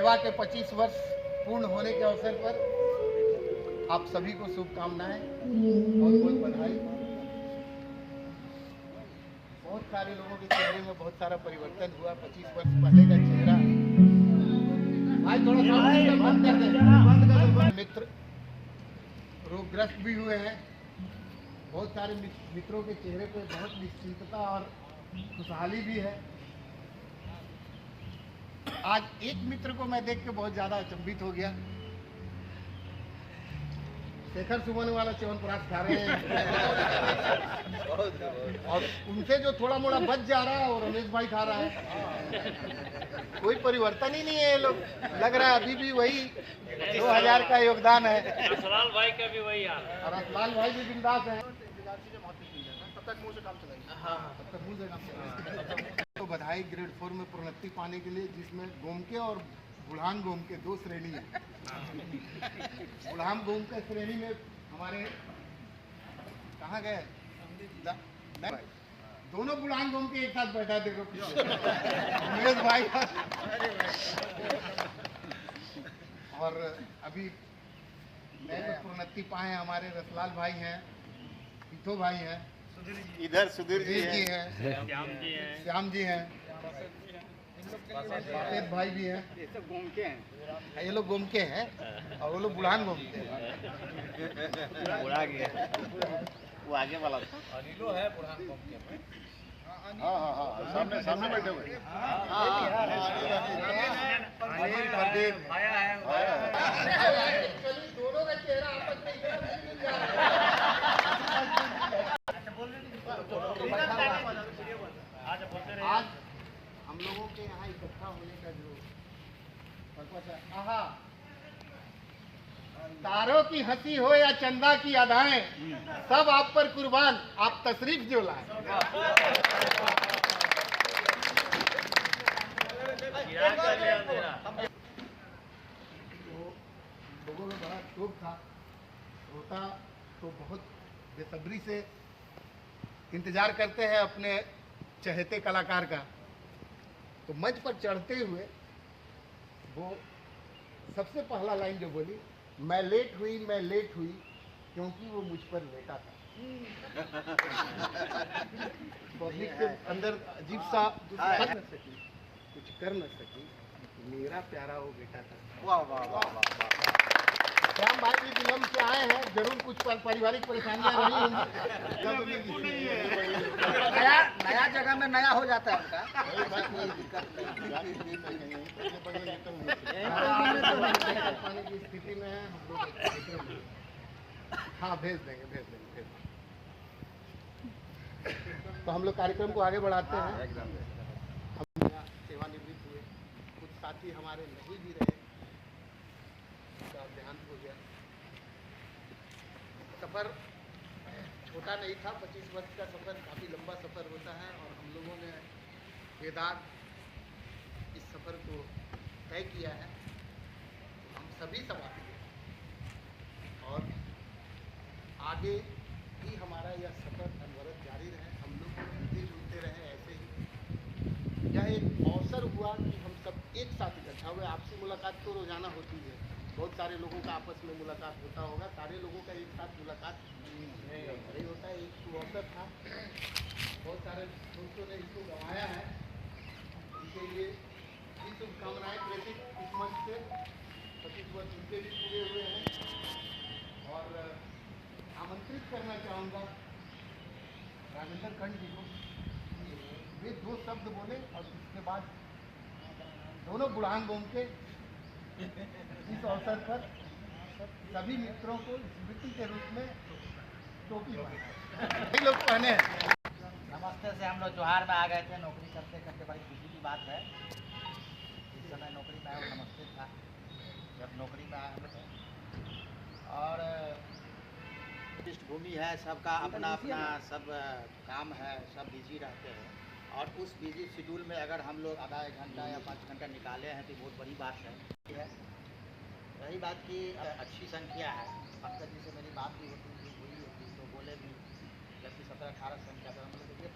सेवा के 25 वर्ष पूर्ण होने के अवसर पर आप सभी को शुभकामनाएं, बहुत बहुत बधाई। बहुत सारे लोगों के चेहरे में बहुत सारा परिवर्तन हुआ। 25 वर्ष पहले का चेहरा, भाई थोड़ा सा बंद कर दे। मित्र रोगग्रस्त भी हुए हैं। बहुत सारे मित्रों के चेहरे पे बहुत निश्चिंतता और खुशहाली भी है। आज एक मित्र को मैं देख के बहुत ज्यादा अचंभित हो गया। शेखर सुमन वाला च्यवनप्राश खा रहे हैं और उनसे जो थोड़ा मोड़ा बच जा रहा है और रमेश भाई खा रहा है। कोई परिवर्तन ही नहीं है। ये लोग लग रहा है अभी भी वही 2000 का योगदान है। रसलाल भाई का भी वही हाल है। और रसलाल भाई भी बिंदास है। तब तक मुंह से काम चलाएंगे। हाँ, तब तक मुंह से काम चलाएंगे। तो बधाई ग्रेड 4 में प्रोन्नति पाने के लिए, जिसमें गोमके और बुढ़ान गोमके 2 श्रेणी है। बुढ़ान गोमके श्रेणी में हमारे कहाँ गए दोनों बुढ़ान गोमके एक साथ बैठा। देखो उमेश भाई और अभी नए में प्रोन्नति पाए हमारे रसलाल भाई हैं, पीथो भाई हैं, इधर सुधीर जी हैं, श्याम जी हैं, सफेद भाई भी हैं। ये सब गोमके हैं। ये लोग गोमके हैं और वो लोग बुढ़ान गोमके हैं। बुढ़ा गया वो आगे वाला था। अनिलो है बुढ़ान गोमके में। हाँ सामने सामने बैठे हुए। दोनों का चेहरा आपस में आज हम लोगों के यहाँ इकट्ठा होने का जो पर्पस है, तारों की हंसी हो या चंदा की अदाएं, सब आप पर कुर्बान, आप तशरीफ जो लाए। तो लोगों में बड़ा शोक था, होता तो बहुत बेसब्री से इंतजार करते हैं अपने चहेते कलाकार का। तो मंच पर चढ़ते हुए वो सबसे पहला लाइन जो बोली, मैं लेट हुई क्योंकि वो मुझ पर लेटा था। पब्लिक के अंदर अजीब सा कुछ कर न सकी, मेरा प्यारा वो बेटा था। वाह वाह वाह वाह। श्याम भाई भी विलम्ब से आए हैं, जरूर कुछ पारिवारिक परेशानियां रही होंगी। नया जगह में नया हो जाता है उनका। पाने की स्थिति में है हम लोग। हाँ भेज देंगे। तो हम लोग कार्यक्रम को आगे बढ़ाते हैं। हम सेवानिवृत्त हुए, कुछ साथी हमारे नहीं भी रहे, उनका देहांत हो गया। सफ़र छोटा नहीं था। 25 वर्ष का सफ़र काफ़ी लंबा सफ़र होता है और हम लोगों ने बेदाग इस सफ़र को तय किया है। हम सभी साथी और आगे भी हमारा यह सफ़र अनवरत जारी रहे। हम लोग मिलते जुलते रहे ऐसे ही। यह एक अवसर हुआ कि हम सब एक साथ इकट्ठा हुए। आपसी मुलाकात तो रोज़ाना होती है, बहुत सारे लोगों का आपस में मुलाकात होता होगा, सारे लोगों का एक साथ मुलाकात नहीं होता है। एक अवसर था, बहुत सारे दोस्तों ने इसको गंवाया है, उनके लिए भी शुभकामनाएं प्रेषित इस मंच से। 25 वर्ष उनके भी पूरे हुए हैं और आमंत्रित करना चाहूँगा राजेंद्र खंड जी को। वे 2 शब्द बोले और उसके बाद दोनों बुढ़ान गोमके इस अवसर पर सभी मित्रों को स्मृति के रूप में टोपी पहने लोग पहने हैं। नमस्ते से हम लोग जोहार में आ गए थे। नौकरी करते करते बड़ी खुशी की बात है। इस समय नौकरी में आया वो नमस्ते था जब नौकरी में आए हम लोग। और पृष्ठभूमि है, सबका अपना अपना सब काम है, सब बिजी रहते हैं। और उस बिजी शेड्यूल में अगर हम लोग आधा 1 घंटा या 5 घंटा निकाले हैं तो बहुत बड़ी बात है। रही बात की अच्छी संख्या है। पंकज जी से मेरी बात भी हुई होती तो बोले भी जबकि 17-18 संख्या पर हम लोग ये